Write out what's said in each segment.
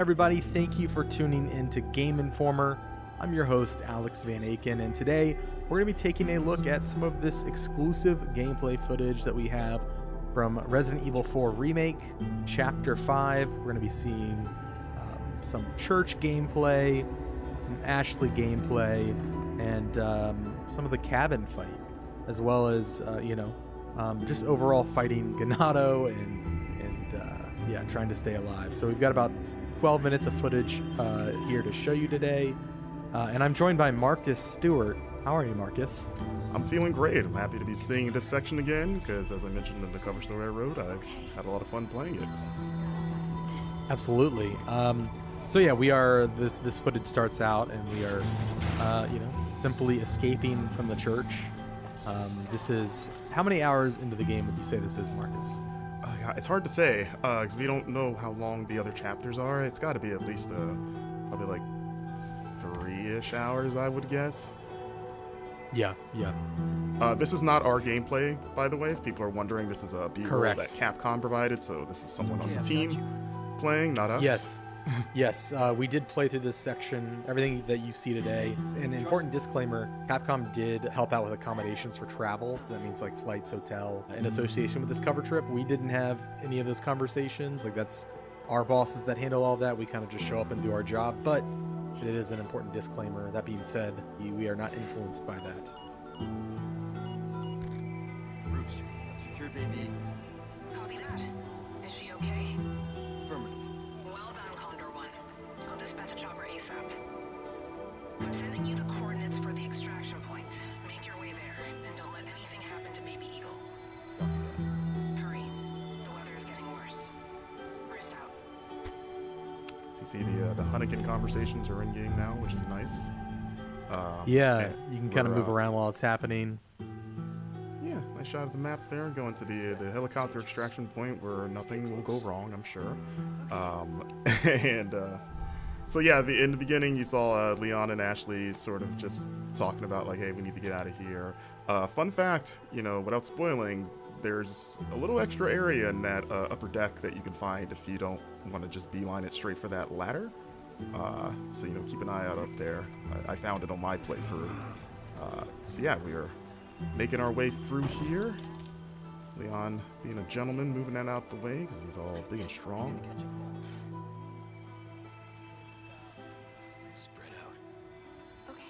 Everybody, thank you for tuning in to Game Informer. I'm your host, Alex Van Aken, and today we're going to be taking a look at some of this exclusive gameplay footage that we have from Resident Evil 4 Remake Chapter 5. We're going to be seeing some church gameplay, some Ashley gameplay, and some of the cabin fight, as well as, just overall fighting Ganado and trying to stay alive. So we've got about 12 minutes of footage here to show you today. And I'm joined by Marcus Stewart. How are you, Marcus? I'm feeling great. I'm happy to be seeing this section again because, as I mentioned in the cover story I wrote, I've had a lot of fun playing it. Absolutely. We are, this footage starts out and we are, simply escaping from the church. This is, how many hours into the game would you say this is, Marcus? It's hard to say because we don't know how long the other chapters are. It's got to be at least probably like 3-ish hours, I would guess. Yeah. This is not our gameplay, by the way. If people are wondering, this is a B-roll that Capcom provided, so this is someone on the team playing, not us. Yes, we did play through this section, everything that you see today. An important disclaimer, Capcom did help out with accommodations for travel. That means like flights, hotel, in association with this cover trip. We didn't have any of those conversations. Like, that's our bosses that handle all that. We kind of just show up and do our job, but it is an important disclaimer. That being said, we are not influenced by that. Bruce, secure baby. Copy that. Is she okay? Affirmative. Well done, Condor 1. I'll dispatch a chopper ASAP. I'm sending you the coordinates for the extraction point. Make your way there, and don't let anything happen to Baby Eagle. Copy that. Hurry. The weather is getting worse. Roost out. So you see the Hunnigan conversations are in game now, which is nice. You can kind of move around while it's happening. Yeah, nice shot of the map there, going to the helicopter extraction point where nothing will go wrong, I'm sure. In the beginning you saw Leon and Ashley sort of just talking about like, hey, we need to get out of here. Fun fact, without spoiling, there's a little extra area in that upper deck that you can find if you don't want to just beeline it straight for that ladder. So keep an eye out up there. I found it on my playthrough. We are making our way through here. Leon being a gentleman, moving that out the way because he's all big and strong. Spread out. Okay.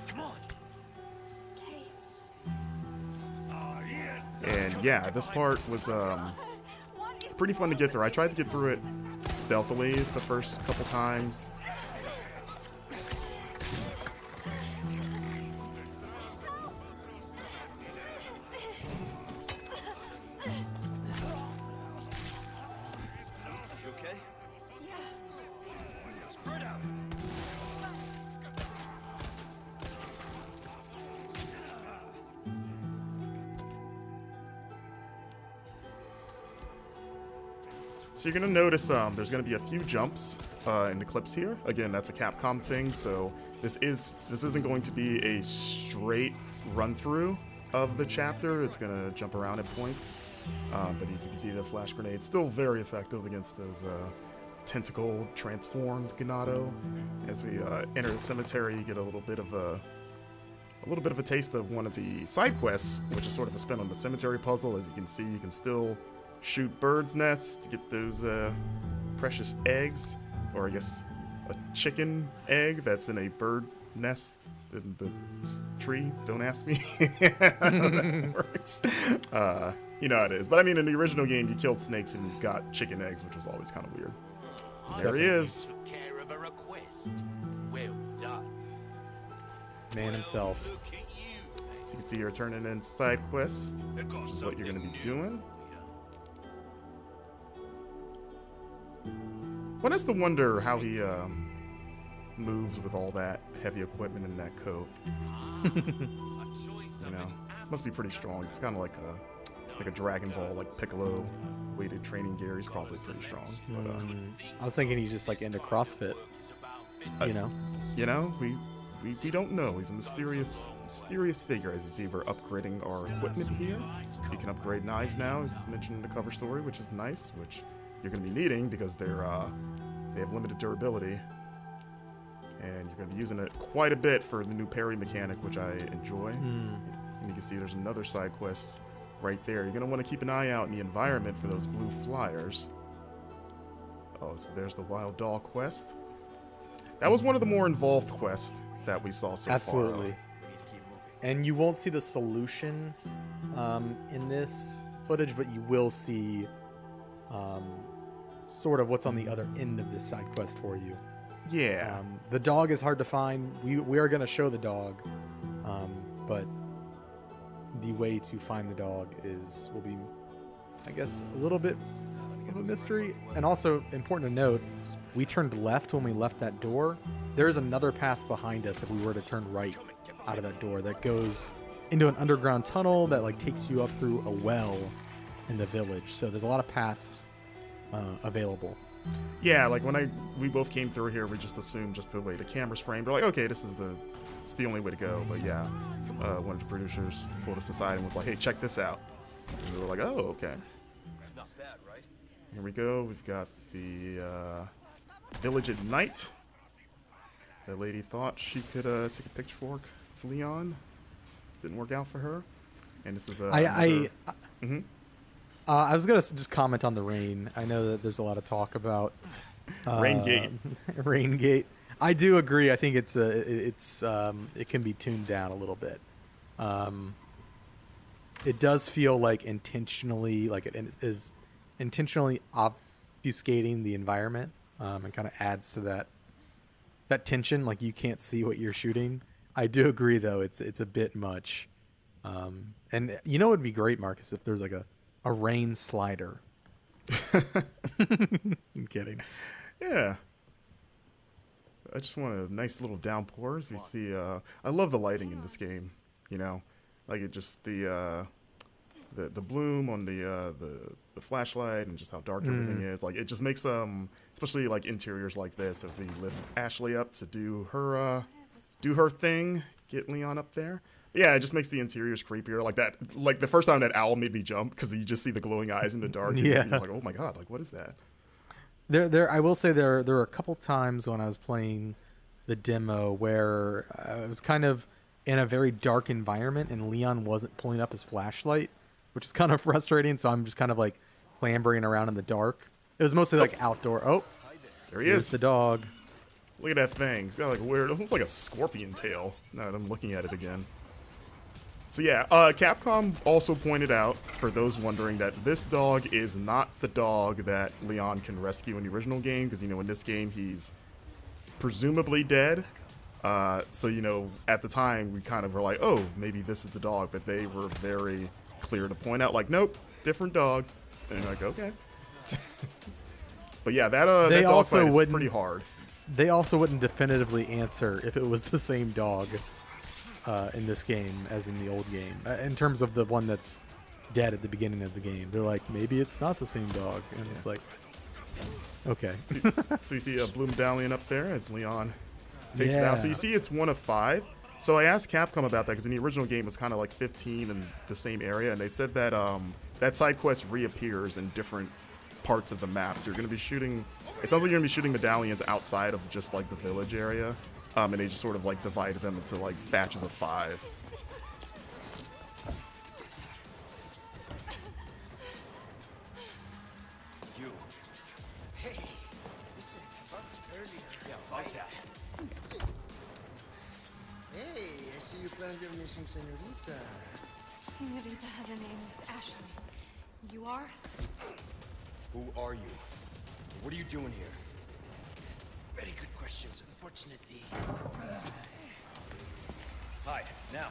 Come on. And yeah, this part was pretty fun to get through. I tried to get through it stealthily the first couple times. You okay? Yeah. Spread out. So you're going to notice there's going to be a few jumps in the clips here. Again, that's a Capcom thing, so this isn't going to be a straight run-through of the chapter. It's going to jump around at points. But as you can see, the flash grenade still very effective against those tentacle transformed Ganado. As we enter the cemetery, you get a little bit of a taste of one of the side quests, which is sort of a spin on the cemetery puzzle. As you can see, you can still shoot birds' nests to get those precious eggs, or I guess a chicken egg that's in a bird nest in the tree. Don't ask me how that works. You know how it is. But I mean, in the original game, you killed snakes and got chicken eggs, which was always kind of weird. And there he is. Took care of a request. Well done. Man himself. Look at you. So you can see you're turning in side quests, which is what you're going to be doing. One has to wonder how he moves with all that heavy equipment in that coat. Must be pretty strong. It's kind of like a Dragon Ball, like Piccolo weighted training gear. He's probably pretty strong. But I was thinking he's just like into CrossFit. we we don't know. He's a mysterious figure. As you see, we're upgrading our equipment here. You can upgrade knives now, as mentioned in the cover story, which is nice, which you're going to be needing because they have limited durability. And you're going to be using it quite a bit for the new parry mechanic, which I enjoy. And you can see there's another side quest right there. You're going to want to keep an eye out in the environment for those blue flyers. Oh, so there's the Wild Doll quest. That was one of the more involved quests that we saw so far. Absolutely. And you won't see the solution in this footage, but you will see sort of what's on the other end of this side quest for you. Yeah. The dog is hard to find. We are going to show the dog, but the way to find the dog will be, I guess, a little bit of a mystery. And also important to note, we turned left when we left that door. There's another path behind us if we were to turn right out of that door that goes into an underground tunnel that like takes you up through a well in the village. So there's a lot of paths available. Yeah, like when we both came through here, we just assumed just the way the camera's framed. We're like, okay, it's the only way to go. But yeah, one of the producers pulled us aside and was like, hey, check this out. And we were like, oh, okay. Not bad, right? Here we go. We've got the village at night. The lady thought she could take a pitchfork to Leon. Didn't work out for her. And this is I was gonna just comment on the rain. I know that there's a lot of talk about Rain Gate. Rain Gate. I do agree. I think it can be tuned down a little bit. It does feel like intentionally, like it is intentionally obfuscating the environment, and kind of adds to that tension. Like you can't see what you're shooting. I do agree, though. It's a bit much. And you know, it would be great, Marcus, if there's like a rain slider. I'm kidding. Yeah. I just want a nice little downpour. As we see, I love the lighting in this game. You know, like it just the bloom on the flashlight and just how dark everything is. Like it just makes especially like interiors like this. If we lift Ashley up to do her thing, get Leon up there. Yeah, it just makes the interiors creepier. Like that, like the first time that owl made me jump because you just see the glowing eyes in the dark. Yeah, and you're like, oh my god, like what is that? I will say there were a couple times when I was playing the demo where I was kind of in a very dark environment and Leon wasn't pulling up his flashlight, which is kind of frustrating. So I'm just kind of like clambering around in the dark. It was mostly like outdoor. Oh, there he is, the dog. Look at that thing. It's got like a weird, almost like a scorpion tail. Now that I'm looking at it again. So yeah, Capcom also pointed out, for those wondering, that this dog is not the dog that Leon can rescue in the original game, because, you know, in this game, he's presumably dead. So, you know, at the time, we kind of were like, oh, maybe this is the dog, but they were very clear to point out, like, nope, different dog. And you're like, okay. But yeah, that dog fight is pretty hard. They also wouldn't definitively answer if it was the same dog in this game as in the old game. In terms of the one that's dead at the beginning of the game, they're like, maybe it's not the same dog, and it's like, okay. So you see a blue medallion up there as Leon takes it out. So you see it's 1 of 5. So I asked Capcom about that because in the original game it was kind of like 15 in the same area, and they said that that side quest reappears in different parts of the map. So you're going to be shooting. It sounds like you're going to be shooting medallions outside of just like the village area. And they just sort of like divided them into like batches of 5. You. Hey, listen, I talked earlier. Yeah, about that. Hey, I see you found your missing senorita. Senorita has a name, Miss Ashley. You are? Who are you? What are you doing here? Very good questions, unfortunately. Hide, now.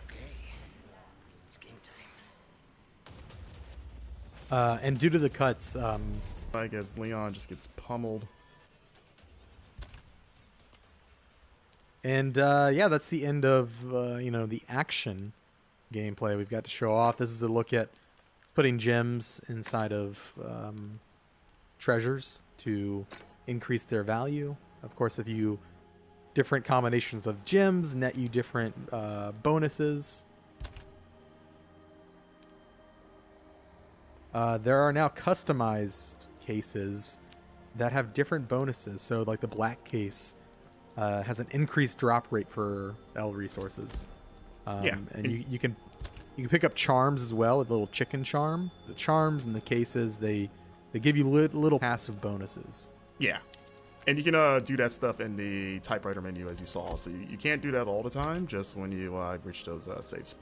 Okay, it's game time. And due to the cuts, I guess Leon just gets pummeled. and yeah, that's the end of you know, the action gameplay we've got to show off. This is a look at putting gems inside of treasures to increase their value. Of course, if you different combinations of gems net you different bonuses. There are now customized cases that have different bonuses. So like the black case has an increased drop rate for L resources. And you can pick up charms as well, a little chicken charm. The charms and the cases, they give you little passive bonuses. Yeah. And you can do that stuff in the typewriter menu, as you saw. So you can't do that all the time, just when you reach those save